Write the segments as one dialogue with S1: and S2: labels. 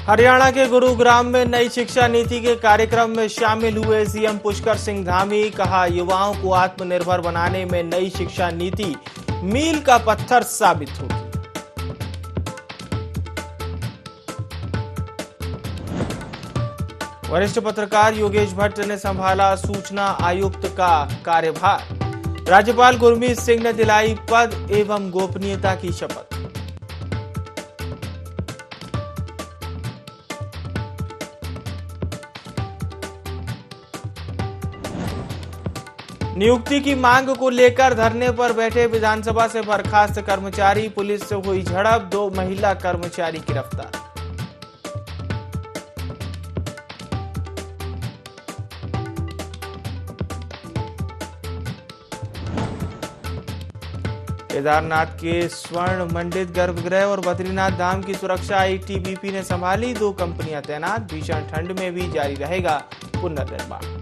S1: हरियाणा के गुरुग्राम में नई शिक्षा नीति के कार्यक्रम में शामिल हुए सीएम पुष्कर सिंह धामी। कहा, युवाओं को आत्मनिर्भर बनाने में नई शिक्षा नीति मील का पत्थर साबित होगी। वरिष्ठ पत्रकार योगेश भट्ट ने संभाला सूचना आयुक्त का कार्यभार। राज्यपाल गुरमीत सिंह ने दिलाई पद एवं गोपनीयता की शपथ। नियुक्ति की मांग को लेकर धरने पर बैठे विधानसभा से बर्खास्त कर्मचारी। पुलिस से हुई झड़प, 2 महिला कर्मचारी गिरफ्तार। केदारनाथ के स्वर्ण मंडित गर्भगृह और बद्रीनाथ धाम की सुरक्षा आईटीबीपी ने संभाली। 2 कंपनियां तैनात। भीषण ठंड में भी जारी रहेगा पुनर्निर्माण।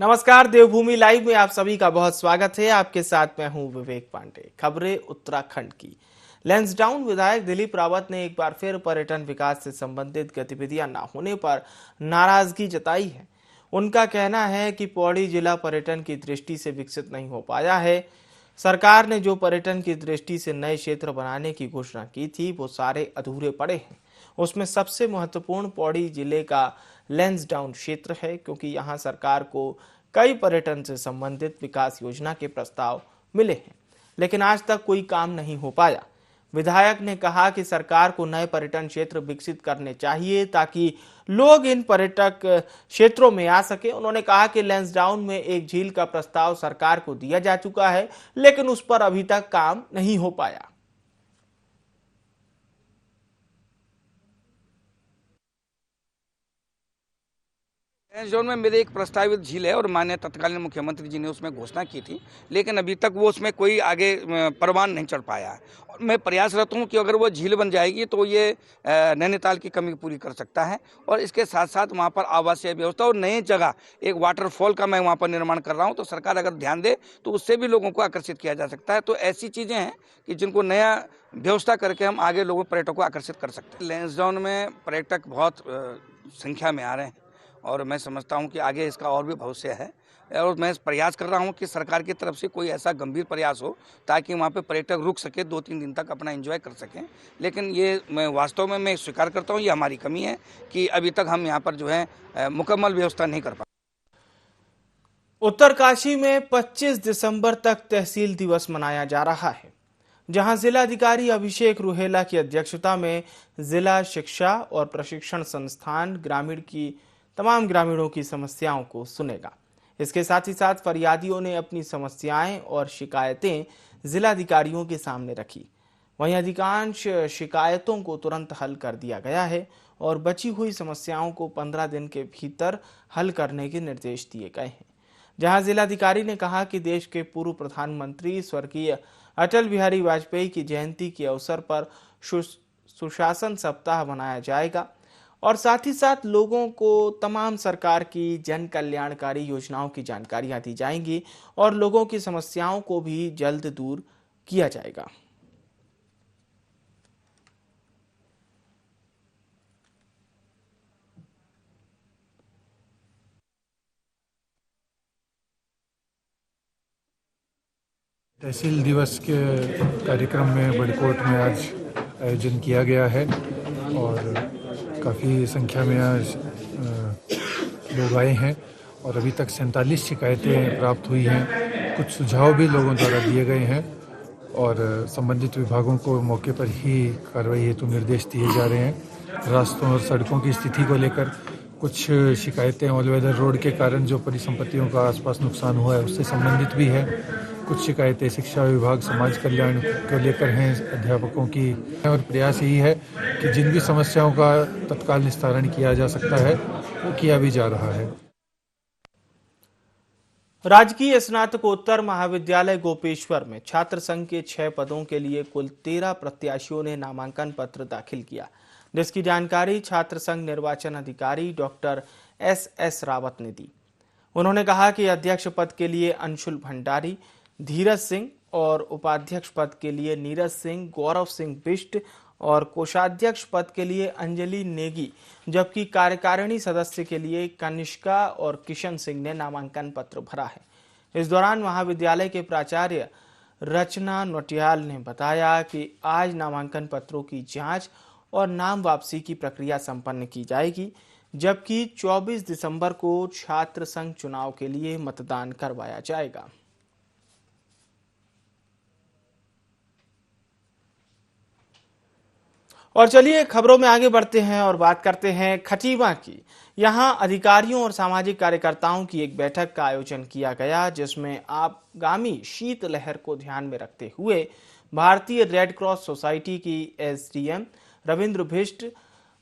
S1: नमस्कार, देवभूमि लाइव में आप सभी का बहुत स्वागत है। आपके साथ मैं हूं विवेक पांडे। खबरें उत्तराखंड की। लैंसडाउन विधायक दिलीप रावत ने एक बार फिर पर्यटन विकास से संबंधित गतिविधियां न होने पर नाराजगी जताई है। उनका कहना है कि पौड़ी जिला पर्यटन की दृष्टि से विकसित नहीं हो पाया है। सरकार ने जो पर्यटन की दृष्टि से नए क्षेत्र बनाने की घोषणा की थी वो सारे अधूरे पड़े हैं। उसमें सबसे महत्वपूर्ण पौड़ी जिले का लैंसडाउन क्षेत्र है, क्योंकि यहाँ सरकार को कई पर्यटन से संबंधित विकास योजना के प्रस्ताव मिले हैं, लेकिन आज तक कोई काम नहीं हो पाया। विधायक ने कहा कि सरकार को नए पर्यटन क्षेत्र विकसित करने चाहिए ताकि लोग इन पर्यटक क्षेत्रों में आ सके। उन्होंने कहा कि लैंसडाउन में एक झील का प्रस्ताव सरकार को दिया जा चुका है, लेकिन उस पर अभी तक काम नहीं हो पाया।
S2: लैंसडाउन में मेरे एक प्रस्तावित झील है और माननीय तत्कालीन मुख्यमंत्री जी ने उसमें घोषणा की थी, लेकिन अभी तक वो उसमें कोई आगे परवान नहीं चढ़ पाया है। और मैं प्रयासरत हूँ कि अगर वो झील बन जाएगी तो ये नैनीताल की कमी पूरी कर सकता है। और इसके साथ साथ वहाँ पर आवासीय व्यवस्था और नई जगह एक वाटरफॉल का मैं वहाँ पर निर्माण कर रहा हूँ, तो सरकार अगर ध्यान दे तो उससे भी लोगों को आकर्षित किया जा सकता है। तो ऐसी चीज़ें हैं कि जिनको नया व्यवस्था करके हम आगे लोगों पर्यटकों को आकर्षित कर सकते हैं। लैंसडाउन में पर्यटक बहुत संख्या में आ रहे हैं और मैं समझता हूं कि आगे इसका और भी भविष्य है। और मैं प्रयास कर रहा हूं कि सरकार की तरफ से कोई ऐसा गंभीर प्रयास हो ताकि वहां पे पर्यटक रुक सके, 2-3 दिन तक अपना एंजॉय कर सकें। लेकिन ये मैं वास्तव में मैं स्वीकार करता हूं, ये हमारी कमी है कि अभी तक हम यहाँ पर जो है मुकम्मल व्यवस्था नहीं कर पाए।
S1: उत्तरकाशी में 25 दिसंबर तक तहसील दिवस मनाया जा रहा है, जहां जिलाधिकारी अभिषेक रुहेला की अध्यक्षता में जिला शिक्षा और प्रशिक्षण संस्थान ग्रामीण की तमाम ग्रामीणों की समस्याओं को सुनेगा। इसके साथ ही साथ फरियादियों ने अपनी समस्याएं और शिकायतें जिलाधिकारियों के सामने रखी। वहीं अधिकांश शिकायतों को तुरंत हल कर दिया गया है और बची हुई समस्याओं को 15 दिन के भीतर हल करने के निर्देश दिए गए हैं। जहां जिलाधिकारी ने कहा कि देश के पूर्व प्रधानमंत्री स्वर्गीय अटल बिहारी वाजपेयी की जयंती के अवसर पर सुशासन सप्ताह मनाया जाएगा और साथ ही साथ लोगों को तमाम सरकार की जन कल्याणकारी योजनाओं की जानकारियां दी जाएंगी और लोगों की समस्याओं को भी जल्द दूर किया जाएगा।
S3: तहसील दिवस के कार्यक्रम में बड़कोट में आज आयोजन किया गया है और काफ़ी संख्या में आज लोग आए हैं और अभी तक 47 शिकायतें प्राप्त हुई हैं। कुछ सुझाव भी लोगों द्वारा दिए गए हैं और संबंधित विभागों को मौके पर ही कार्रवाई हेतु निर्देश दिए जा रहे हैं। रास्तों और सड़कों की स्थिति को लेकर कुछ शिकायतें ऑल वेदर रोड के कारण जो परिसंपत्तियों का आसपास नुकसान हुआ है उससे संबंधित भी है। कुछ शिकायतें शिक्षा विभाग समाज कल्याण को लेकर हैं अध्यापकों की, और प्रयास यही है कि जिन भी समस्याओं का तत्काल निस्तारण किया जा सकता है वो किया भी जा रहा है।
S1: राजकीय स्नातकोत्तर महाविद्यालय गोपेश्वर में छात्र संघ के 6 पदों के लिए कुल 13 प्रत्याशियों ने नामांकन पत्र दाखिल किया, जिसकी जानकारी छात्र संघ निर्वाचन अधिकारी डॉक्टर एस रावत ने दी। उन्होंने कहा कि अध्यक्ष पद के लिए अंशुल भंडारी, धीरज सिंह और उपाध्यक्ष पद के लिए नीरज सिंह, गौरव सिंह बिष्ट और कोषाध्यक्ष पद के लिए अंजलि नेगी, जबकि कार्यकारिणी सदस्य के लिए कनिष्का और किशन सिंह ने नामांकन पत्र भरा है। इस दौरान महाविद्यालय के प्राचार्य रचना नोटियाल ने बताया कि आज नामांकन पत्रों की जांच और नाम वापसी की प्रक्रिया संपन्न की जाएगी, जबकि 24 दिसंबर को छात्र संघ चुनाव के लिए मतदान करवाया जाएगा। और चलिए खबरों में आगे बढ़ते हैं और बात करते हैं खटीमा की। यहां अधिकारियों और सामाजिक कार्यकर्ताओं की एक बैठक का आयोजन किया गया, जिसमें आगामी शीतलहर को ध्यान में रखते हुए भारतीय रेड क्रॉस सोसाइटी की एसडीएम रविंद्र बिष्ट,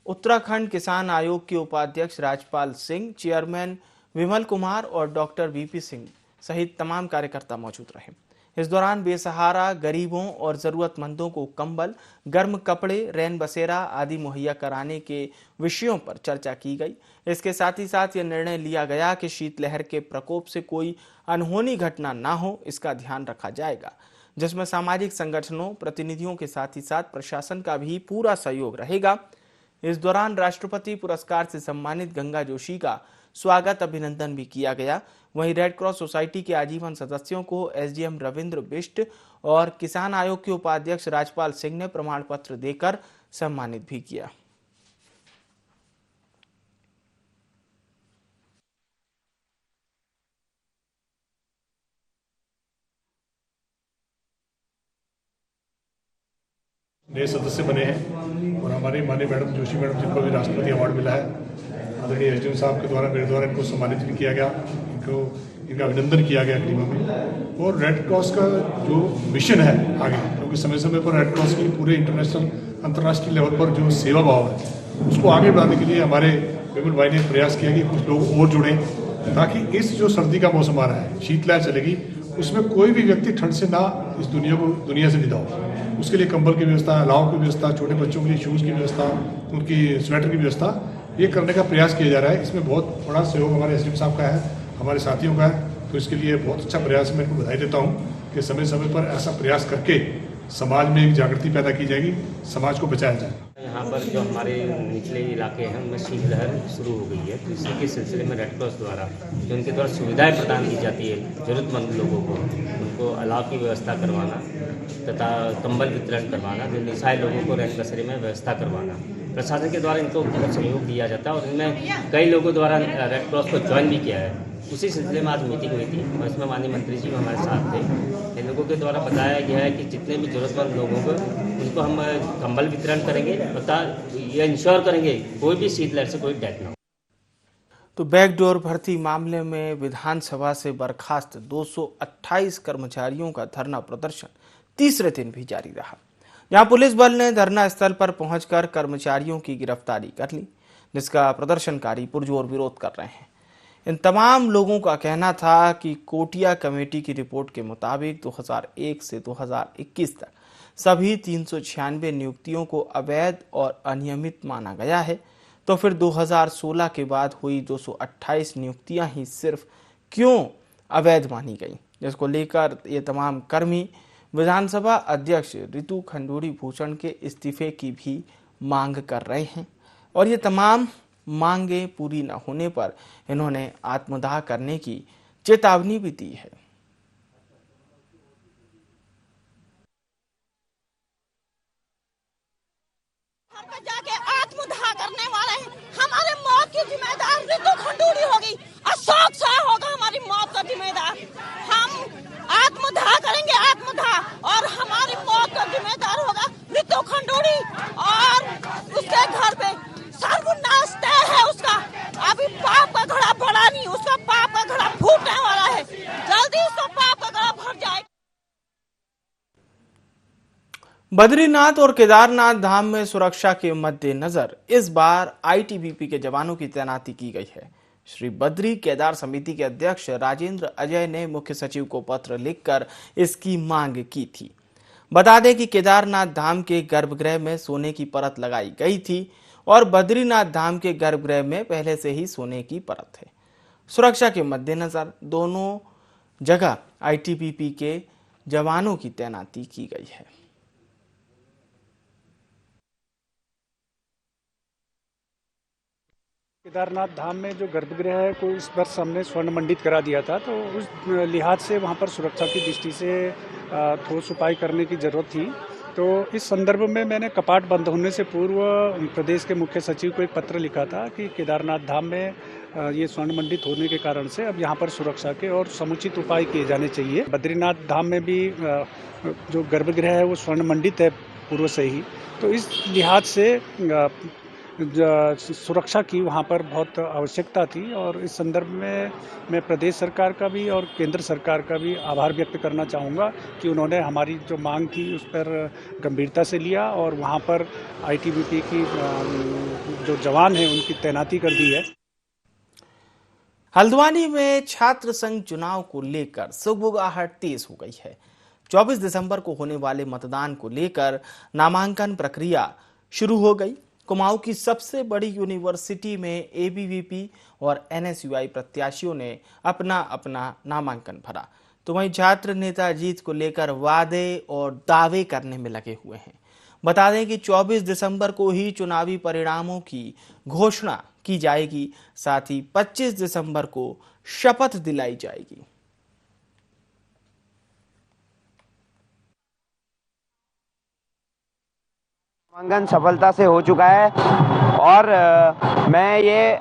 S1: उत्तराखंड किसान आयोग के उपाध्यक्ष राजपाल सिंह, चेयरमैन विमल कुमार और डॉक्टर वीपी सिंह सहित तमाम कार्यकर्ता मौजूद रहे। इस दौरान बेसहारा गरीबों और जरूरतमंदों को कंबल, गर्म कपड़े, रैन बसेरा आदि मुहैया कराने के विषयों पर चर्चा की गई। इसके साथ ही साथ यह निर्णय लिया गया कि शीतलहर के प्रकोप से कोई अनहोनी घटना न हो, इसका ध्यान रखा जाएगा, जिसमें सामाजिक संगठनों, प्रतिनिधियों के साथ ही साथ प्रशासन का भी पूरा सहयोग रहेगा। इस दौरान राष्ट्रपति पुरस्कार से सम्मानित गंगा जोशी का स्वागत अभिनंदन भी किया गया। वहीं रेड क्रॉस सोसाइटी के आजीवन सदस्यों को एसडीएम रविंद्र बिष्ट और किसान आयोग के उपाध्यक्ष राजपाल सिंह ने प्रमाण पत्र देकर सम्मानित भी किया।
S4: नए सदस्य बने हैं और हमारी माननीय मैडम जोशी मैडम, जिनको भी राष्ट्रपति अवार्ड मिला है, आदरणीय एसडीएम साहब के द्वारा, मेरे द्वारा इनको सम्मानित भी किया गया, इनका अभिनंदन किया गया खटीमा में। और रेड क्रॉस का जो मिशन है आगे, क्योंकि समय समय पर रेड क्रॉस की पूरे इंटरनेशनल, अंतर्राष्ट्रीय लेवल पर जो सेवा भाव है, उसको आगे बढ़ाने के लिए हमारे विमल भाई ने प्रयास किया कि कुछ लोग और जुड़ें, ताकि इस जो सर्दी का मौसम आ रहा है, शीतलहर चलेगी, उसमें कोई भी व्यक्ति ठंड से ना इस दुनिया से विदा हो। उसके लिए कंबल की व्यवस्था, अलाव की व्यवस्था, छोटे बच्चों के लिए शूज़ की व्यवस्था, उनकी स्वेटर की व्यवस्था, ये करने का प्रयास किया जा रहा है। इसमें बहुत बड़ा सहयोग हमारे एसडीएम साहब का है, हमारे साथियों का है, तो इसके लिए बहुत अच्छा प्रयास है। मैं इनको बधाई देता हूँ कि समय समय पर ऐसा प्रयास करके समाज में एक जागृति पैदा की जाएगी, समाज को बचाया जाएगा।
S5: यहाँ पर जो हमारे निचले इलाके हैं उनमें शीतलहर शुरू हो गई है, तो इसी के सिलसिले में रेड क्रॉस द्वारा जो उनके द्वारा सुविधाएं प्रदान की जाती है ज़रूरतमंद लोगों को, उनको अलाव की व्यवस्था करवाना तथा कंबल वितरण करवाना, जो निसहाय लोगों को रैन बसेरे में व्यवस्था करवाना, प्रशासन के द्वारा इनको बहुत सहयोग दिया जाता है और इनमें कई लोगों द्वारा रेड क्रॉस को ज्वाइन भी किया है। उसी सिलसिले में आज मीटिंग हुई थी और इसमें माननीय मंत्री जी हमारे साथ थे। इन लोगों के द्वारा बताया गया है कि जितने भी जरूरतमंद लोगों को उनको हम कंबल वितरण करेंगे तथा ये इंश्योर करेंगे कोई भी शीतलहर से कोई डेथ ना हो।
S1: तो बैकडोर भर्ती मामले में विधानसभा से बर्खास्त 228 कर्मचारियों का धरना प्रदर्शन तीसरे दिन भी जारी रहा। यहां पुलिस बल ने धरना स्थल पर पहुंचकर कर्मचारियों की गिरफ्तारी कर ली, जिसका प्रदर्शनकारी पुरजोर विरोध कर रहे हैं। इन तमाम लोगों का कहना था कि कोटिया कमेटी की रिपोर्ट के मुताबिक 2001 से 2021 तक सभी 396 नियुक्तियों को अवैध और अनियमित माना गया है, तो फिर 2016 के बाद हुई 228 नियुक्तियां ही सिर्फ क्यों अवैध मानी गई, जिसको लेकर ये तमाम कर्मी विधानसभा अध्यक्ष रितु खंडूड़ी भूषण के इस्तीफे की भी मांग कर रहे हैं। और ये तमाम मांगे पूरी न होने पर इन्होंने आत्मदाह करने की चेतावनी भी दी है।
S6: जाके आत्मदाह करने वाले हैं। हमारे मौत की जिम्मेदार रितु खंडूड़ी होगी, अशोक शाह होगा हमारी मौत का जिम्मेदार। हम आत्मदाह करेंगे, आत्मदाह, और हमारी मौत का जिम्मेदार होगा रितु खंडूड़ी और उसके घर पे सर्वनाश तय है उसका। अभी पाप का घड़ा भरा नहीं, उसका पाप का घड़ा फूटने वाला है, जल्दी उसका पाप का घड़ा भर जाएगा।
S1: बद्रीनाथ और केदारनाथ धाम में सुरक्षा के मद्देनजर इस बार आईटीबीपी के जवानों की तैनाती की गई है। श्री बद्री केदार समिति के अध्यक्ष राजेंद्र अजय ने मुख्य सचिव को पत्र लिखकर इसकी मांग की थी। बता दें कि केदारनाथ धाम के गर्भगृह में सोने की परत लगाई गई थी और बद्रीनाथ धाम के गर्भगृह में पहले से ही सोने की परत है। सुरक्षा के मद्देनजर दोनों जगह आईटीबीपी के जवानों की तैनाती की गई है।
S7: केदारनाथ धाम में जो गर्भगृह है को इस वर्ष हमने स्वर्ण मंडित करा दिया था, तो उस लिहाज से वहाँ पर सुरक्षा की दृष्टि से ठोस उपाय करने की जरूरत थी। तो इस संदर्भ में मैंने कपाट बंद होने से पूर्व प्रदेश के मुख्य सचिव को एक पत्र लिखा था कि केदारनाथ धाम में ये स्वर्ण मंडित होने के कारण से अब यहाँ पर सुरक्षा के और समुचित उपाय किए जाने चाहिए। बद्रीनाथ धाम में भी जो गर्भगृह है वो स्वर्ण मंडित है पूर्व से ही, तो इस लिहाज से सुरक्षा की वहाँ पर बहुत आवश्यकता थी और इस संदर्भ में मैं प्रदेश सरकार का भी और केंद्र सरकार का भी आभार व्यक्त करना चाहूँगा कि उन्होंने हमारी जो मांग थी उस पर गंभीरता से लिया और वहाँ पर आईटीबीपी की जो जवान हैं उनकी तैनाती कर दी है।
S1: हल्द्वानी में छात्र संघ चुनाव को लेकर सुगबुगाहट तेज हो गई है। 24 दिसंबर को होने वाले मतदान को लेकर नामांकन प्रक्रिया शुरू हो गई। कुमाऊं की सबसे बड़ी यूनिवर्सिटी में एबीवीपी और एनएसयूआई प्रत्याशियों ने अपना अपना नामांकन भरा, तो वहीं छात्र नेता जीत को लेकर वादे और दावे करने में लगे हुए हैं। बता दें कि 24 दिसंबर को ही चुनावी परिणामों की घोषणा की जाएगी, साथ ही 25 दिसंबर को शपथ दिलाई जाएगी।
S8: नामांकन सफलता से हो चुका है और मैं ये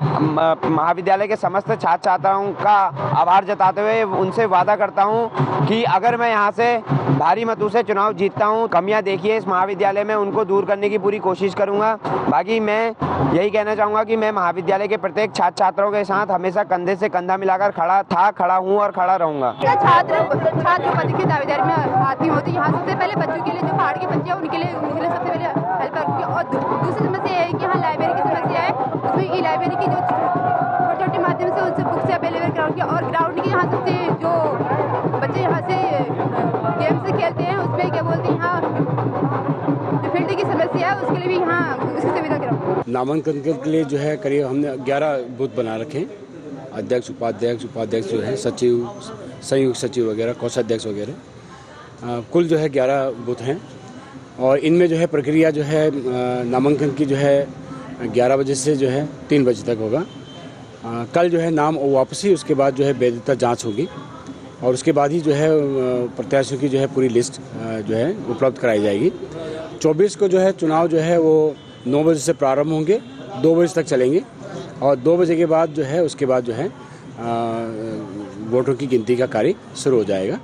S8: महाविद्यालय के समस्त छात्र छात्राओं का आभार जताते हुए उनसे वादा करता हूं कि अगर मैं यहां से भारी मतों से चुनाव जीतता हूं, कमियां देखिए इस महाविद्यालय में उनको दूर करने की पूरी कोशिश करूंगा। बाकी मैं यही कहना चाहूंगा कि मैं महाविद्यालय के प्रत्येक छात्र छात्राओं के साथ हमेशा कंधे से कंधा मिलाकर खड़ा हूँ और खड़ा रहूंगा।
S9: छात्र पद की दावेदारी में आती हूँ तो यहाँ सबसे पहले बच्चों के लिए जो पहाड़ के बच्चे हैं उनके लिए सबसे पहले हेल्प करूँगी। और दूसरी समस्या है कि यहाँ लाइब्रेरी की समस्या है, उसमें ई लाइब्रेरी की जो छोटे छोटे माध्यम से उनसे बुक्स अवेलेबल कराऊंगी। और ग्राउंड की यहाँ सबसे जो बच्चे यहाँ से गेम से खेलते हैं उसमें क्या बोलते हैं यहाँ फील्ड की समस्या है, उसके लिए भी यहाँ उसकी सुविधा कराऊंगी।
S10: नामांकन के लिए जो है करीब हमने 11 बूथ बना रखे हैं। अध्यक्ष, उपाध्यक्ष जो है, सचिव, संयुक्त सचिव वगैरह, कोषाध्यक्ष वगैरह, कुल जो है 11 बूथ हैं। और इनमें जो है प्रक्रिया जो है नामांकन की जो है 11 बजे से जो है 3 बजे तक होगा। कल जो है नाम वापसी, उसके बाद जो है वैधता जांच होगी और उसके बाद ही जो है प्रत्याशियों की जो है पूरी लिस्ट जो है उपलब्ध कराई जाएगी। 24 को जो है चुनाव जो है वो 9 बजे से प्रारंभ होंगे, 2 बजे तक चलेंगे और 2 बजे के बाद जो है उसके बाद जो है वोटों की गिनती का कार्य शुरू हो जाएगा।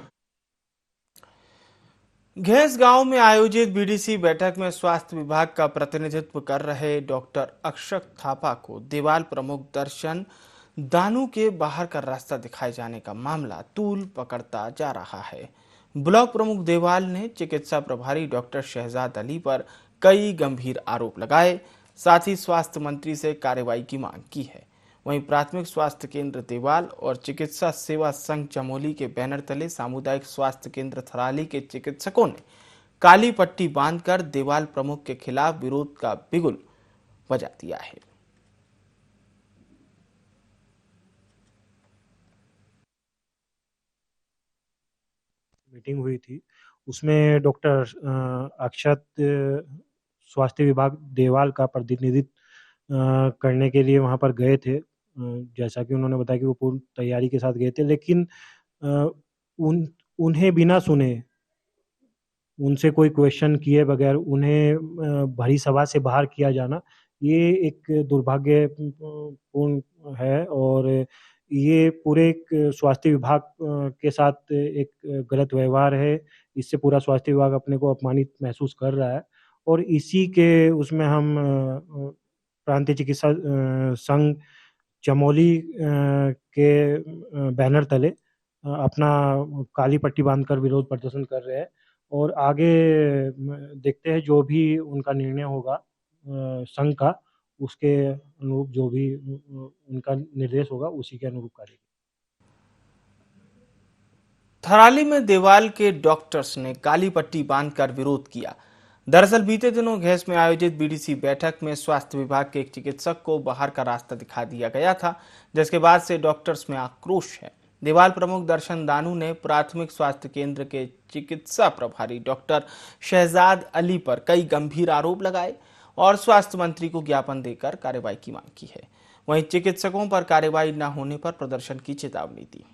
S1: घेस गांव में आयोजित बीडीसी बैठक में स्वास्थ्य विभाग का प्रतिनिधित्व कर रहे डॉक्टर अक्षत थापा को देवाल प्रमुख दर्शन दानू के बाहर का रास्ता दिखाए जाने का मामला तूल पकड़ता जा रहा है। ब्लॉक प्रमुख देवाल ने चिकित्सा प्रभारी डॉक्टर शहजाद अली पर कई गंभीर आरोप लगाए, साथ ही स्वास्थ्य मंत्री से कार्रवाई की मांग की है। वहीं प्राथमिक स्वास्थ्य केंद्र देवाल और चिकित्सा सेवा संघ चमोली के बैनर तले सामुदायिक स्वास्थ्य केंद्र थराली के चिकित्सकों ने काली पट्टी बांधकर देवाल प्रमुख के खिलाफ विरोध का बिगुल बजा दिया है।
S11: मीटिंग हुई थी, उसमें डॉक्टर अक्षत स्वास्थ्य विभाग देवाल का प्रतिनिधित्व करने के लिए वहां पर गए थे। जैसा कि उन्होंने बताया कि वो पूर्ण तैयारी के साथ गए थे, लेकिन उन्हें बिना सुने, उनसे कोई क्वेश्चन किए बगैर उन्हें भरी सभा से बाहर किया जाना ये एक दुर्भाग्यपूर्ण है और ये पूरे स्वास्थ्य विभाग के साथ एक गलत व्यवहार है। इससे पूरा स्वास्थ्य विभाग अपने को अपमानित महसूस कर रहा है और इसी के उसमें हम प्रांतीय चिकित्सा संघ चमोली के बैनर तले अपना काली पट्टी बांधकर विरोध प्रदर्शन कर रहे हैं और आगे देखते हैं जो भी उनका निर्णय होगा संघ का, उसके अनुरूप जो भी उनका निर्देश होगा उसी के अनुरूप करेंगे।
S1: थराली में देवाल के डॉक्टर्स ने काली पट्टी बांधकर विरोध किया। दरअसल बीते दिनों घेस में आयोजित बीडीसी बैठक में स्वास्थ्य विभाग के एक चिकित्सक को बाहर का रास्ता दिखा दिया गया था, जिसके बाद से डॉक्टर्स में आक्रोश है। देवाल प्रमुख दर्शन दानू ने प्राथमिक स्वास्थ्य केंद्र के चिकित्सा प्रभारी डॉक्टर शहजाद अली पर कई गंभीर आरोप लगाए और स्वास्थ्य मंत्री को ज्ञापन देकर कार्रवाई की मांग की है। वहीं चिकित्सकों पर कार्रवाई न होने पर प्रदर्शन की चेतावनी दी।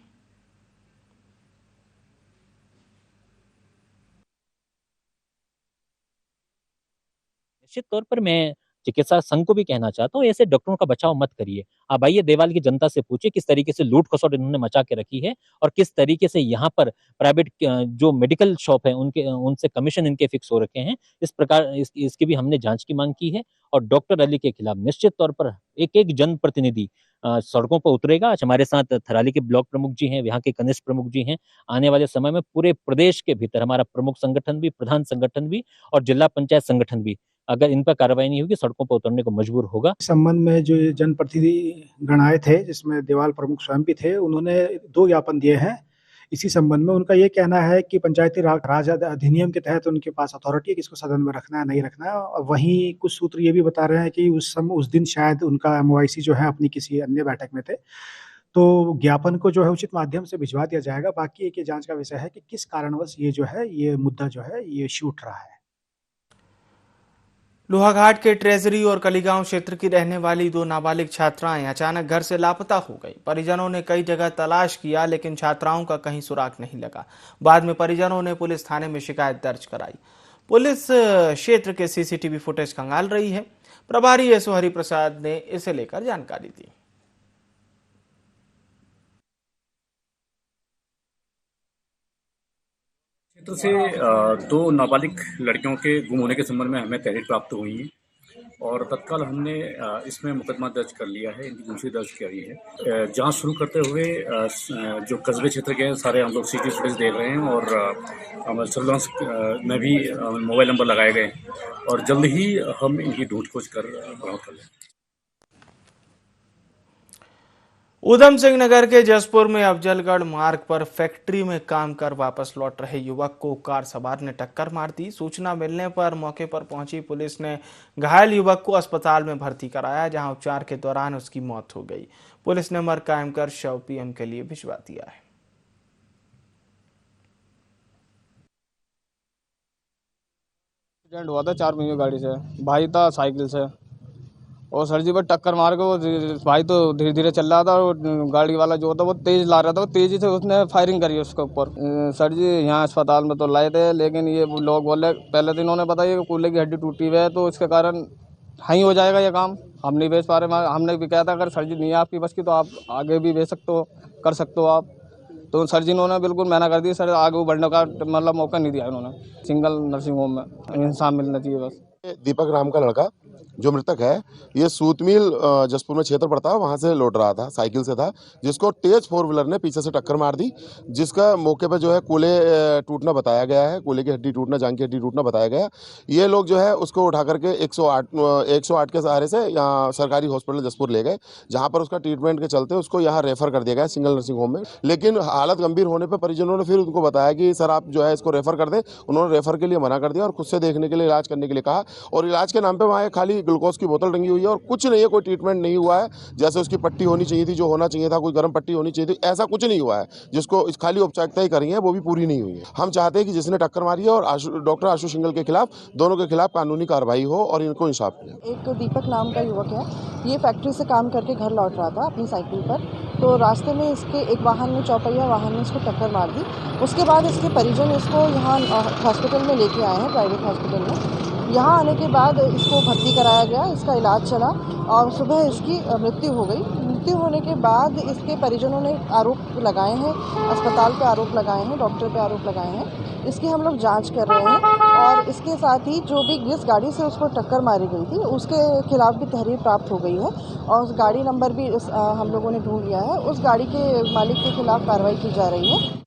S12: निश्चित तौर पर मैं चिकित्सा संघ को भी कहना चाहता हूँ, ऐसे डॉक्टरों का बचाव मत करिए। आप आइए देवाल की जनता से पूछिए किस तरीके से लूट-खसोट इन्होंने मचा के रखी है और किस तरीके से यहाँ पर प्राइवेट जो मेडिकल शॉप है उनके उनसे कमीशन इनके फिक्स हो रखे हैं। इस प्रकार इसकी भी हमने जाँच की माँग की है और डॉक्टर अली के खिलाफ निश्चित तौर पर एक-एक जनप्रतिनिधि सड़कों पर उतरेगा। आज हमारे साथ थराली के ब्लॉक प्रमुख जी हैं, यहाँ के कनिष्ठ प्रमुख जी हैं। आने वाले समय में पूरे प्रदेश के भीतर हमारा प्रमुख संगठन भी, प्रधान संगठन भी और जिला पंचायत संगठन भी अगर इन पर कार्रवाई नहीं होगी सड़कों पर उतरने को मजबूर होगा।
S13: इस संबंध में जो जनप्रतिनिधि गण आए थे, जिसमें देवाल प्रमुख स्वयं भी थे, उन्होंने 2 ज्ञापन दिए हैं इसी संबंध में। उनका ये कहना है कि पंचायती राज अधिनियम के तहत उनके पास अथॉरिटी है कि इसको सदन में रखना है, नहीं रखना है। और वहीं कुछ सूत्र ये भी बता रहे हैं कि उस दिन शायद उनका MOIC जो है अपनी किसी अन्य बैठक में थे। तो ज्ञापन को जो है उचित माध्यम से भिजवा दिया जाएगा। बाकी एक ये जाँच का विषय है कि किस कारणवश ये मुद्दा जो है ये शूट रहा है।
S1: लोहाघाट के ट्रेजरी और कलीगांव क्षेत्र की रहने वाली 2 नाबालिग छात्राएं अचानक घर से लापता हो गई। परिजनों ने कई जगह तलाश किया लेकिन छात्राओं का कहीं सुराग नहीं लगा। बाद में परिजनों ने पुलिस थाने में शिकायत दर्ज कराई। पुलिस क्षेत्र के CCTV फुटेज खंगाल रही है। प्रभारी एसओ हरिप्रसाद ने इसे लेकर जानकारी दी।
S14: क्षेत्र से 2 नाबालिग लड़कियों के गुम होने के संबंध में हमें तहरीर प्राप्त हुई है और तत्काल हमने इसमें मुकदमा दर्ज कर लिया है, इनकी गुमशुदगी दर्ज करी है। जांच शुरू करते हुए जो कस्बे क्षेत्र के सारे हम लोग CCTV फुटेज देख रहे हैं और हमारे सर्विलांस में भी मोबाइल नंबर लगाए गए और जल्द ही हम इनकी ढूंढ खोज कर बरामद कर लेंगे।
S1: ऊधम सिंह नगर के जसपुर में अफजलगढ़ मार्ग पर फैक्ट्री में काम कर वापस लौट रहे युवक को कार सवार ने टक्कर मार दी। सूचना मिलने पर मौके पर पहुंची पुलिस ने घायल युवक को अस्पताल में भर्ती कराया, जहां उपचार के दौरान उसकी मौत हो गई। पुलिस ने मर्ग कायम कर शव PM के लिए भिजवा दिया है।
S15: एक्सीडेंट हुआ था 4 पहियों गाड़ी से, भाई था साइकिल से और सर जी पर टक्कर मार के वो भाई तो धीरे धीरे चल रहा था और गाड़ी वाला जो था वो तेज ला रहा था, वो तेजी से उसने फायरिंग करी उसके ऊपर। सर जी यहाँ अस्पताल में तो लाए थे लेकिन ये लोग बोले, पहले तो इन्होंने बताया कि कूल्हे की हड्डी टूटी हुई है तो इसके कारण हाई हो जाएगा ये काम, हम नहीं बेच पा रहे। हमने भी कहा था अगर सर जी नहीं है आपकी बस की तो आप आगे भी बेच सकते हो, कर सकते हो आप। तो सर जी ने बिल्कुल मना कर दी, सर आगे बढ़ने का मतलब मौका नहीं दिया इन्होंने। सिंगल नर्सिंग होम में इंसान मिलना चाहिए बस।
S16: दीपक नाम का लड़का जो मृतक है, ये सूतमील जसपुर में क्षेत्र पड़ता है, वहाँ से लौट रहा था, साइकिल से था, जिसको तेज 4 व्हीलर ने पीछे से टक्कर मार दी, जिसका मौके पर जो है कूल्हे टूटना बताया गया है, कूल्हे की हड्डी टूटना, जांघ की हड्डी टूटना बताया गया। ये लोग जो है उसको उठा करके 108 के सहारे से यहाँ सरकारी हॉस्पिटल जसपुर ले गए, जहाँ पर उसका ट्रीटमेंट के चलते उसको यहाँ रेफर कर दिया गया सिंगल नर्सिंग होम में। लेकिन हालत गंभीर होने पर परिजनों ने फिर उनको बताया कि सर आप जो है इसको रेफर कर दें। उन्होंने रेफर के लिए मना कर दिया और खुद से देखने के लिए, इलाज करने के लिए कहा। और इलाज के नाम पे वहाँ खाली ग्लूकोज की बोतल टंगी हुई है और कुछ नहीं है, कोई ट्रीटमेंट नहीं हुआ है। जैसे उसकी पट्टी होनी चाहिए थी, जो होना चाहिए था, कोई गर्म पट्टी होनी चाहिए थी, ऐसा कुछ नहीं हुआ है। जिसको खाली औपचारिकता ही करी है वो भी पूरी नहीं हुई है। हम चाहते हैं कि जिसने टक्कर मारी है और डॉक्टर आशु सिंगल के खिलाफ, दोनों के खिलाफ कानूनी कार्रवाई हो और इनको इंसाफ मिले।
S17: एक दीपक नाम का युवक है, ये फैक्ट्री से काम करके घर लौट रहा था अपनी साइकिल पर, तो रास्ते में इसके एक वाहन में, चौपहिया वाहन में इसको टक्कर मार दी। उसके बाद इसके परिजन इसको यहाँ हॉस्पिटल में लेके आए हैं, प्राइवेट हॉस्पिटल में। यहाँ आने के बाद इसको भर्ती कराया गया, इसका इलाज चला और सुबह इसकी मृत्यु हो गई। मृत्यु होने के बाद इसके परिजनों ने आरोप लगाए हैं, अस्पताल पे आरोप लगाए हैं, डॉक्टर पे आरोप लगाए हैं। इसकी हम लोग जांच कर रहे हैं और इसके साथ ही जो भी जिस गाड़ी से उसको टक्कर मारी गई थी उसके खिलाफ भी तहरीर प्राप्त हो गई है और उस गाड़ी नंबर भी हम लोगों ने ढूंढ लिया है। उस गाड़ी के मालिक के खिलाफ कार्रवाई की जा रही है।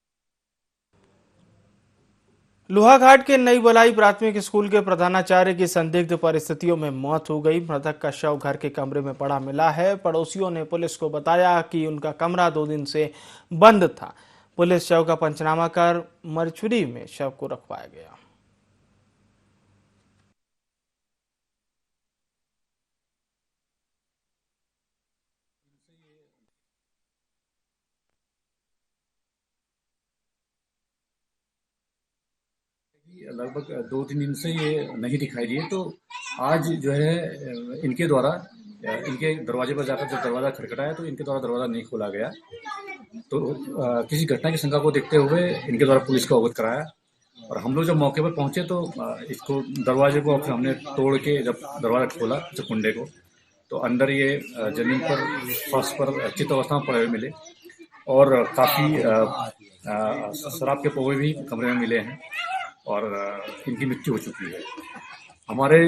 S1: लोहाघाट के नई बलाई प्राथमिक स्कूल के प्रधानाचार्य की संदिग्ध परिस्थितियों में मौत हो गई। मृतक का शव घर के कमरे में पड़ा मिला है। पड़ोसियों ने पुलिस को बताया कि उनका कमरा 2 दिन से बंद था। पुलिस शव का पंचनामा कर मरचुरी में शव को रखवाया गया।
S14: लगभग 2-3 दिन से ये नहीं दिखाई दिए, तो आज जो है इनके द्वारा इनके दरवाजे पर जाकर जब दरवाज़ा खटखटाया तो इनके द्वारा दरवाज़ा नहीं खोला गया। तो किसी घटना की शंका को देखते हुए इनके द्वारा पुलिस को अवगत कराया और हम लोग जब मौके पर पहुंचे तो इसको दरवाजे को फिर हमने तोड़ के जब दरवाज़ा खोला कुंडे को, तो अंदर ये जमीन पर फर्श पर चित अवस्था में पड़े हुए मिले और काफ़ी शराब के पौवे भी कमरे में मिले हैं और इनकी मृत्यु हो चुकी है। हमारे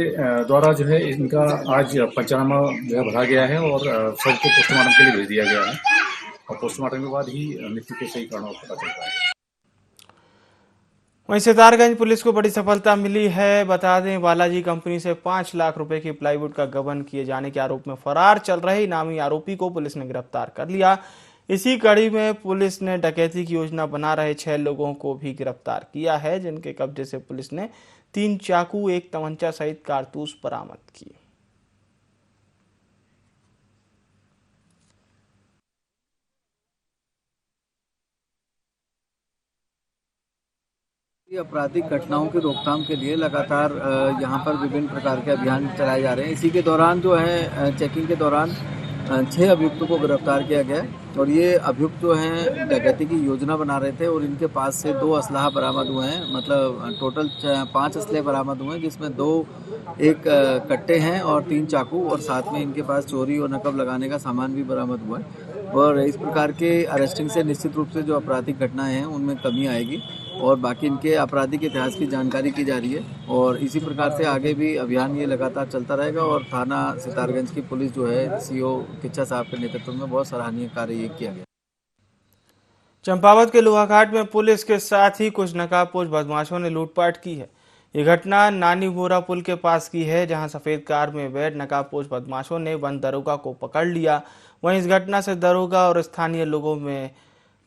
S14: द्वारा जो है इनका आज पंचनामा जो है भरा गया है और शव को पोस्टमार्टम के लिए भेज दिया गया है और पोस्टमार्टम के बाद ही मृत्यु के सही कारणों का पता चलता है।
S1: वहीं सितारगंज पुलिस को बड़ी सफलता मिली है। बता दें, बालाजी कंपनी से 5 लाख रुपए की प्लाईवुड का गबन किए जाने के आरोप में फरार चल रहे इनामी आरोपी को पुलिस ने गिरफ्तार कर लिया। इसी कड़ी में पुलिस ने डकैती की योजना बना रहे 6 लोगों को भी गिरफ्तार किया है, जिनके कब्जे से पुलिस ने 3 चाकू, 1 तमंचा सहित कारतूस बरामद किए।
S18: आपराधिक घटनाओं की रोकथाम के लिए लगातार यहाँ पर विभिन्न प्रकार के अभियान चलाए जा रहे हैं। इसी के दौरान जो है चेकिंग के दौरान 6 अभियुक्तों को गिरफ्तार किया गया और ये अभियुक्त जो हैं डकैती की योजना बना रहे थे और इनके पास से 2 असलाह बरामद हुए हैं। मतलब टोटल 5 असले बरामद हुए हैं, जिसमें 2 एक कट्टे हैं और 3 चाकू और साथ में इनके पास चोरी और नकब लगाने का सामान भी बरामद हुआ है। और इस प्रकार के अरेस्टिंग से निश्चित रूप से जो आपराधिक घटनाएं हैं उनमें कमी आएगी और बाकी इनके आपराधिक इतिहास की जानकारी की जा रही है और इसी प्रकार से आगे भी अभियान ये लगातार चलता रहेगा। और थाना सितारगंज की पुलिस जो है सीओ किच्चा साहब के नेतृत्व में बहुत सराहनीय कार्य ये किया गया।
S1: चंपावत के लोहाघाट में पुलिस के साथ ही कुछ नकाबपोश बदमाशों ने लूटपाट की है। ये घटना नानी बोरा पुल के पास की है, जहां सफेद कार में बैठ नकाबपोश बदमाशों ने वन दरोगा को पकड़ लिया। वहीं इस घटना से दरोगा और स्थानीय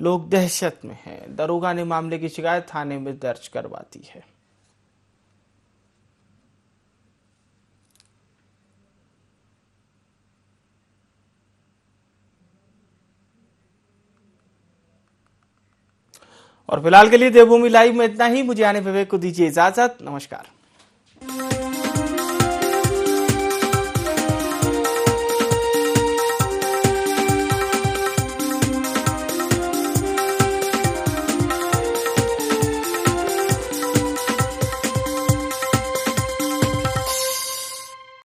S1: लोग दहशत में हैं। दरोगा ने मामले की शिकायत थाने में दर्ज करवा दी है। और फिलहाल के लिए देवभूमि लाइव में इतना ही। मुझे आने विवेक को दीजिए इजाजत। नमस्कार।